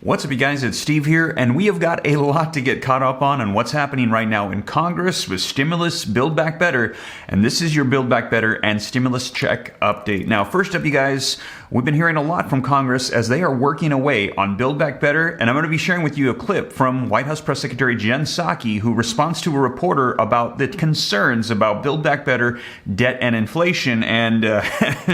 What's up, you guys? It's Steve here, and we have got a lot to get caught up on what's happening right now in Congress with stimulus, Build Back Better, and this is your Build Back Better and stimulus check update. Now, first up, you guys, we've been hearing a lot from Congress as they are working away on Build Back Better, and I'm going to be sharing with you a clip from White House Press Secretary Jen Psaki, who responds to a reporter about the concerns about Build Back Better, debt, and inflation, and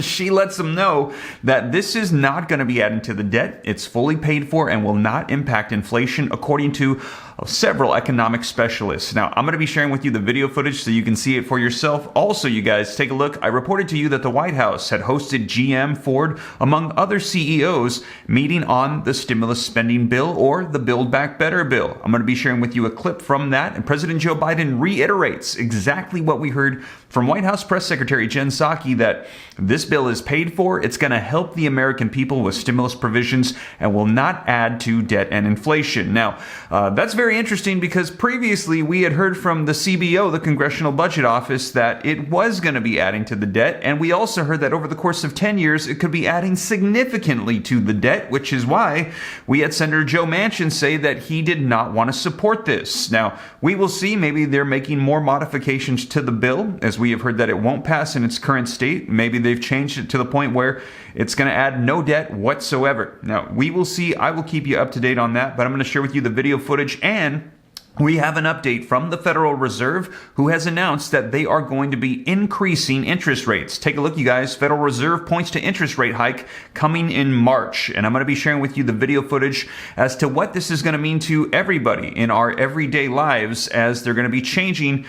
she lets them know that this is not going to be adding to the debt. It's fully paid for and will not impact inflation, according to several economic specialists. Now, I'm going to be sharing with you the video footage so you can see it for yourself. Also, you guys, take a look. I reported to you that the White House had hosted GM, Ford, among other CEOs, meeting on the stimulus spending bill or the Build Back Better bill. I'm going to be sharing with you a clip from that, and President Joe Biden reiterates exactly what we heard from White House Press Secretary Jen Psaki, that this bill is paid for, it's going to help the American people with stimulus provisions, and will not add to debt and inflation. Now, that's very interesting because previously we had heard from the CBO, the Congressional Budget Office, that it was going to be adding to the debt, and we also heard that over the course of 10 years it could be adding significantly to the debt, which is why we had Senator Joe Manchin say that he did not want to support this. Now, we will see. Maybe they're making more modifications to the bill, as we have heard that it won't pass in its current state. Maybe they've changed it to the point where it's going to add no debt whatsoever. Now, we will see. I will keep you up to date on that, but I'm going to share with you the video footage, and we have an update from the Federal Reserve, who has announced that they are going to be increasing interest rates. Take a look, you guys. Federal Reserve points to interest rate hike coming in March. And I'm going to be sharing with you the video footage as to what this is going to mean to everybody in our everyday lives, as they're going to be changing,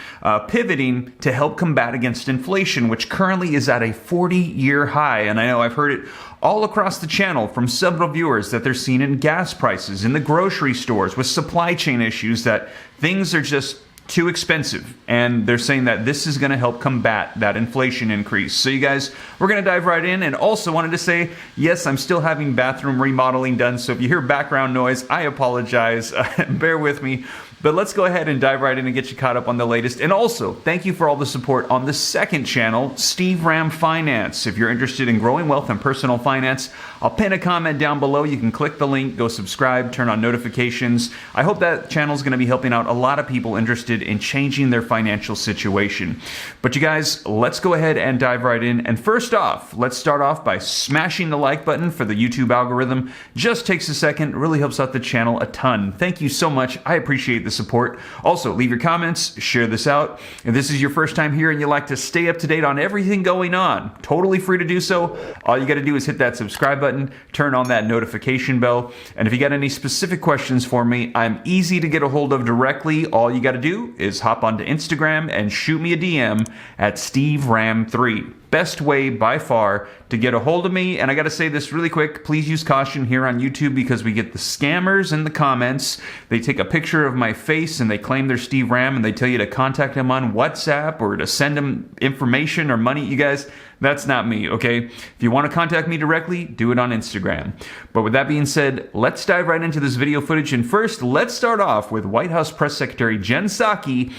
pivoting to help combat against inflation, which currently is at a 40-year high. And I know I've heard it all across the channel from several viewers that they're seeing in gas prices, in the grocery stores, with supply chain issues, that things are just too expensive. And they're saying that this is going to help combat that inflation increase. So you guys, we're going to dive right in. And also wanted to say, yes, I'm still having bathroom remodeling done. So if you hear background noise, I apologize. Bear with me. But let's go ahead and dive right in and get you caught up on the latest. And also, thank you for all the support on the second channel, Steve Ram Finance. If you're interested in growing wealth and personal finance, I'll pin a comment down below. You can click the link, go subscribe, turn on notifications. I hope that channel is going to be helping out a lot of people interested in changing their financial situation. But you guys, let's go ahead and dive right in. And first off, let's start off by smashing the like button for the YouTube algorithm. Just takes a second, really helps out the channel a ton. Thank you so much. I appreciate the support. Also, leave your comments, share this out. If this is your first time here and you like to stay up to date on everything going on, totally free to do so. All you got to do is hit that subscribe button, turn on that notification bell, and if you got any specific questions for me, I'm easy to get a hold of directly. All you got to do is hop onto Instagram and shoot me a DM at SteveRam3. Best way by far to get a hold of me. And I got to say this really quick. Please use caution here on YouTube, because we get the scammers in the comments. They take a picture of my face and they claim they're Steve Ram, and they tell you to contact them on WhatsApp or to send them information or money. You guys, that's not me, okay? If you want to contact me directly, do it on Instagram. But with that being said, let's dive right into this video footage. And first, let's start off with White House Press Secretary Jen Psaki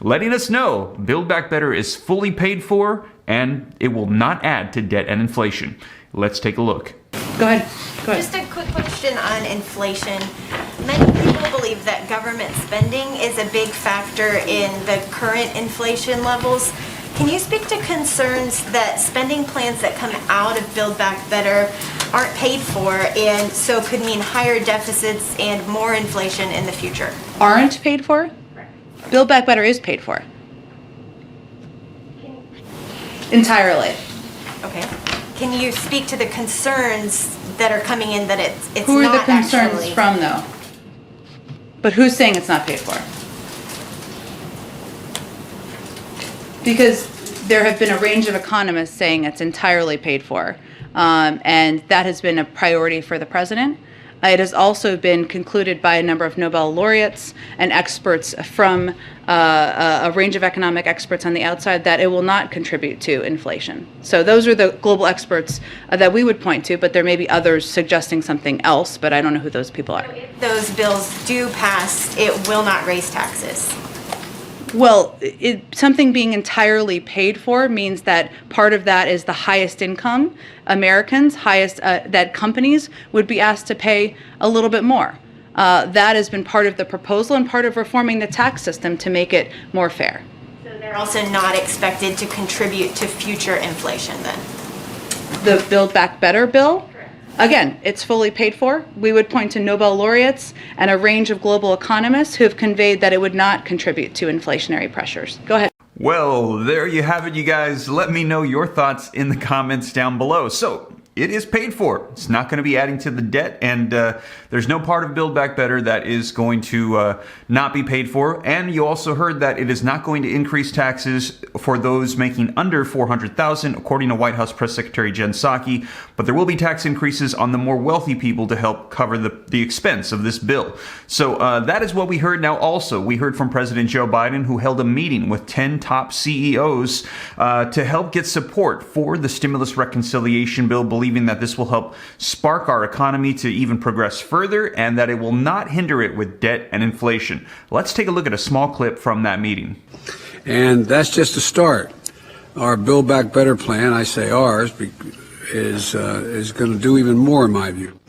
letting us know Build Back Better is fully paid for and it will not add to debt and inflation. Let's take a look. Go ahead. Just a quick question on inflation. Many people believe that government spending is a big factor in the current inflation levels. Can you speak to concerns that spending plans that come out of Build Back Better aren't paid for, and so could mean higher deficits and more inflation in the future? Aren't paid for? Build Back Better is paid for. Entirely. Okay. Can you speak to the concerns that are coming in that it's Who are not the concerns actually from, though? But who's saying it's not paid for? Because there have been a range of economists saying it's entirely paid for, and that has been a priority for the president. It has also been concluded by a number of Nobel laureates and experts from a range of economic experts on the outside that it will not contribute to inflation. So those are the global experts that we would point to, but there may be others suggesting something else, but I don't know who those people are. If those bills do pass, it will not raise taxes. Well, something being entirely paid for means that part of that is the highest income Americans, that companies would be asked to pay a little bit more. That has been part of the proposal and part of reforming the tax system to make it more fair. So they're also not expected to contribute to future inflation then? The Build Back Better bill, again, it's fully paid for. We would point to Nobel laureates and a range of global economists who have conveyed that it would not contribute to inflationary pressures. Go ahead. Well, there you have it, you guys. Let me know your thoughts in the comments down below. So, it is paid for. It's not going to be adding to the debt, and there's no part of Build Back Better that is going to not be paid for. And you also heard that it is not going to increase taxes for those making under $400,000, according to White House Press Secretary Jen Psaki. But there will be tax increases on the more wealthy people to help cover the expense of this bill. So that is what we heard. Now, also, we heard from President Joe Biden, who held a meeting with 10 top CEOs to help get support for the stimulus reconciliation bill, believing that this will help spark our economy to even progress further and that it will not hinder it with debt and inflation. Let's take a look at a small clip from that meeting. And that's just a start. Our Build Back Better plan, I say ours, is going to do even more in my view.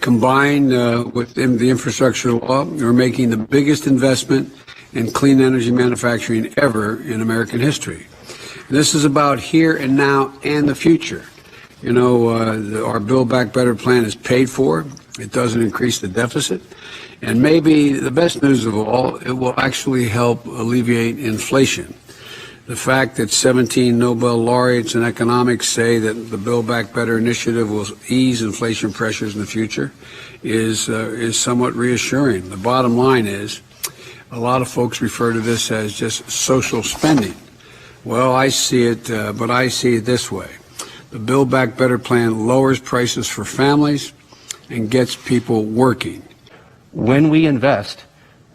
Combined with the infrastructure law, we're making the biggest investment in clean energy manufacturing ever in American history. This is about here and now and the future. You know, our Build Back Better plan is paid for. It doesn't increase the deficit. And maybe the best news of all, it will actually help alleviate inflation. The fact that 17 Nobel laureates in economics say that the Build Back Better initiative will ease inflation pressures in the future is somewhat reassuring. The bottom line is, a lot of folks refer to this as just social spending. Well, I see it, but I see it this way. The Build Back Better plan lowers prices for families and gets people working. When we invest,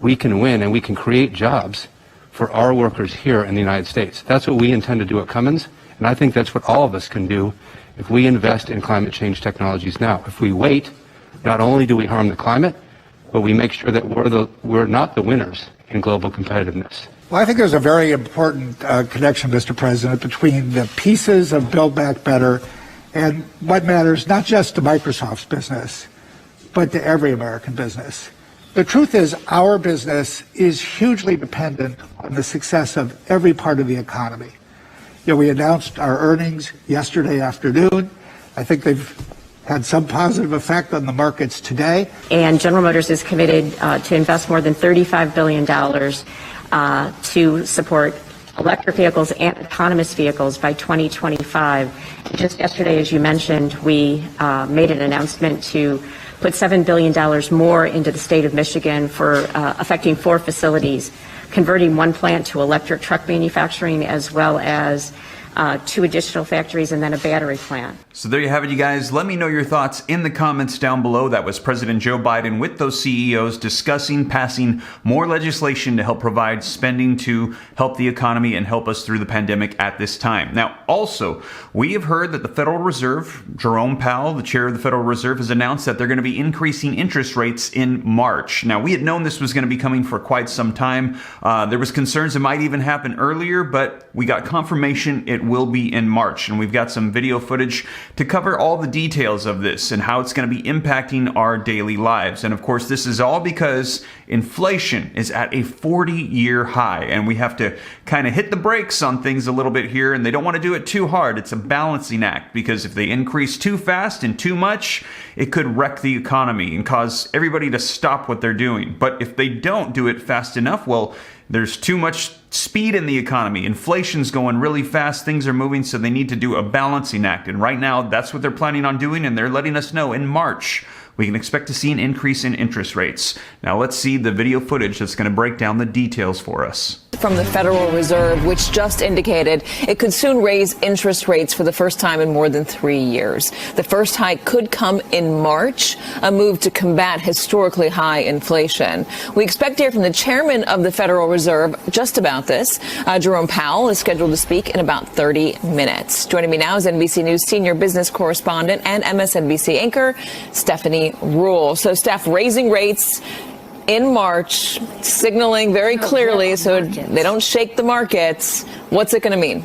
we can win and we can create jobs for our workers here in the United States. That's what we intend to do at Cummins, and I think that's what all of us can do if we invest in climate change technologies now. If we wait, not only do we harm the climate, but we make sure that we're not the winners in global competitiveness. Well, I think there's a very important connection, Mr. President, between the pieces of Build Back Better and what matters not just to Microsoft's business, but to every American business. The truth is, our business is hugely dependent on the success of every part of the economy. You know, we announced our earnings yesterday afternoon. I think they've had some positive effect on the markets today. And General Motors is committed to invest more than $35 billion to support electric vehicles and autonomous vehicles by 2025. Just yesterday, as you mentioned, we made an announcement to put $7 billion more into the state of Michigan for affecting 4 facilities, converting 1 plant to electric truck manufacturing, as well as 2 additional factories and then a battery plant. So there you have it, you guys. Let me know your thoughts in the comments down below. That was President Joe Biden with those CEOs discussing passing more legislation to help provide spending to help the economy and help us through the pandemic at this time. Now, also, we have heard that the Federal Reserve, Jerome Powell, the chair of the Federal Reserve, has announced that they're going to be increasing interest rates in March. Now, we had known this was going to be coming for quite some time. There was concerns it might even happen earlier, but we got confirmation it will be in March. And we've got some video footage to cover all the details of this and how it's going to be impacting our daily lives. And of course, this is all because inflation is at a 40-year high, and we have to kind of hit the brakes on things a little bit here, and they don't want to do it too hard. It's a balancing act, because if they increase too fast and too much, it could wreck the economy and cause everybody to stop what they're doing. But if they don't do it fast enough, well, there's too much speed in the economy. Inflation's going really fast. Things are moving, so they need to do a balancing act. And right now, that's what they're planning on doing, and they're letting us know in March we can expect to see an increase in interest rates. Now let's see the video footage that's going to break down the details for us. From the Federal Reserve, which just indicated it could soon raise interest rates for the first time in more than 3 years. The first hike could come in March, a move to combat historically high inflation. We expect to hear from the chairman of the Federal Reserve just about this. Jerome Powell is scheduled to speak in about 30 minutes. Joining me now is NBC News senior business correspondent and MSNBC anchor Stephanie Ruhle. So, Steph, raising rates in March, signaling very clearly so they don't shake the markets. What's it going to mean?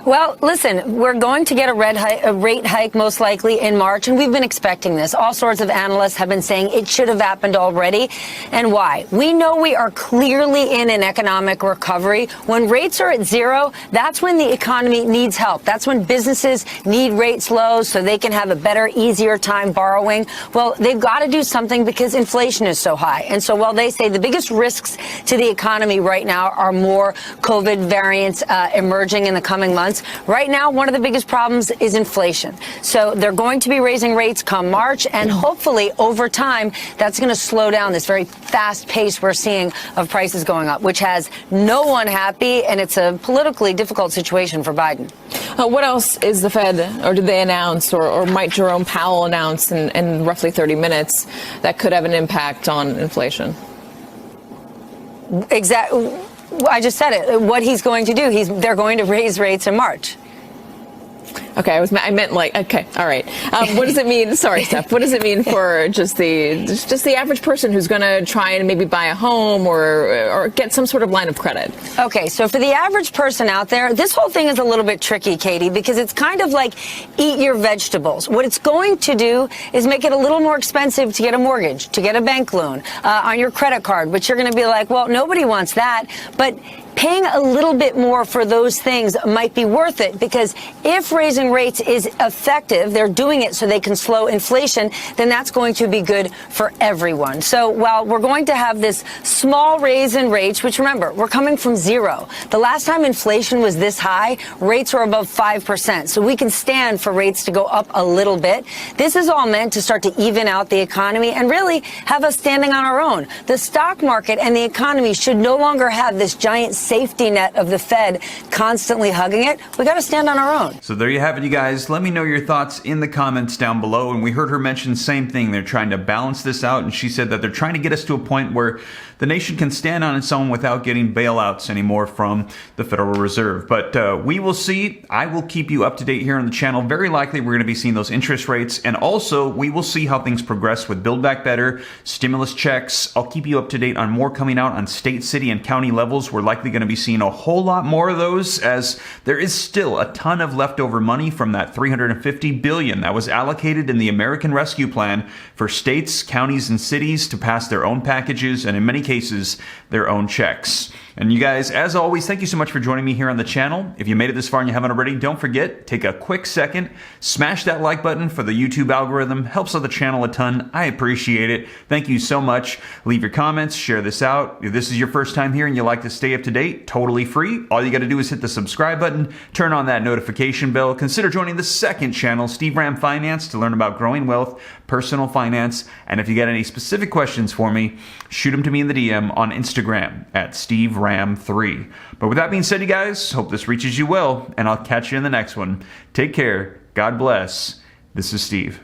Well, listen, we're going to get a rate hike most likely in March, and we've been expecting this. All sorts of analysts have been saying it should have happened already. And why? We know we are clearly in an economic recovery. When rates are at zero, that's when the economy needs help. That's when businesses need rates low so they can have a better, easier time borrowing. Well, they've got to do something because inflation is so high. And so while they say the biggest risks to the economy right now are more COVID variants emerging in the coming months, right now, one of the biggest problems is inflation. So they're going to be raising rates come March, and hopefully over time, that's going to slow down this very fast pace we're seeing of prices going up, which has no one happy, and it's a politically difficult situation for Biden. What else is the Fed, or did they announce, or might Jerome Powell announce in roughly 30 minutes that could have an impact on inflation? Exactly. I just said it. What he's going to do, they're going to raise rates in March. Okay, I meant like, okay, all right. What does it mean? Sorry, Steph. What does it mean for just the average person who's going to try and maybe buy a home or get some sort of line of credit? Okay, so for the average person out there, this whole thing is a little bit tricky, Katie, because it's kind of like eat your vegetables. What it's going to do is make it a little more expensive to get a mortgage, to get a bank loan on your credit card, but you're going to be like, well, nobody wants that. But paying a little bit more for those things might be worth it, because if raising rates is effective, they're doing it so they can slow inflation, then that's going to be good for everyone. So while we're going to have this small raise in rates, which remember, we're coming from zero. The last time inflation was this high, rates were above 5%. So we can stand for rates to go up a little bit. This is all meant to start to even out the economy and really have us standing on our own. The stock market and the economy should no longer have this giant safety net of the Fed constantly hugging it. We got to stand on our own. So there you have it, you guys. Let me know your thoughts in the comments down below. And we heard her mention the same thing. They're trying to balance this out. And she said that they're trying to get us to a point where the nation can stand on its own without getting bailouts anymore from the Federal Reserve. But we will see. I will keep you up to date here on the channel. Very likely we're going to be seeing those interest rates. And also we will see how things progress with Build Back Better, stimulus checks. I'll keep you up to date on more coming out on state, city, and county levels. We're likely going to be seeing a whole lot more of those, as there is still a ton of leftover money from that $350 billion that was allocated in the American Rescue Plan for states, counties, and cities to pass their own packages and in many cases their own checks. And you guys, as always, thank you so much for joining me here on the channel. If you made it this far and you haven't already, don't forget, take a quick second, smash that like button for the YouTube algorithm. Helps out the channel a ton. I appreciate it. Thank you so much. Leave your comments, share this out. If this is your first time here and you like to stay up to date, totally free. All you got to do is hit the subscribe button, turn on that notification bell. Consider joining the second channel, Steve Ram Finance, to learn about growing wealth, personal finance. And if you got any specific questions for me, shoot them to me in the DM on Instagram at SteveRam3. But with that being said, you guys, hope this reaches you well, and I'll catch you in the next one. Take care. God bless. This is Steve.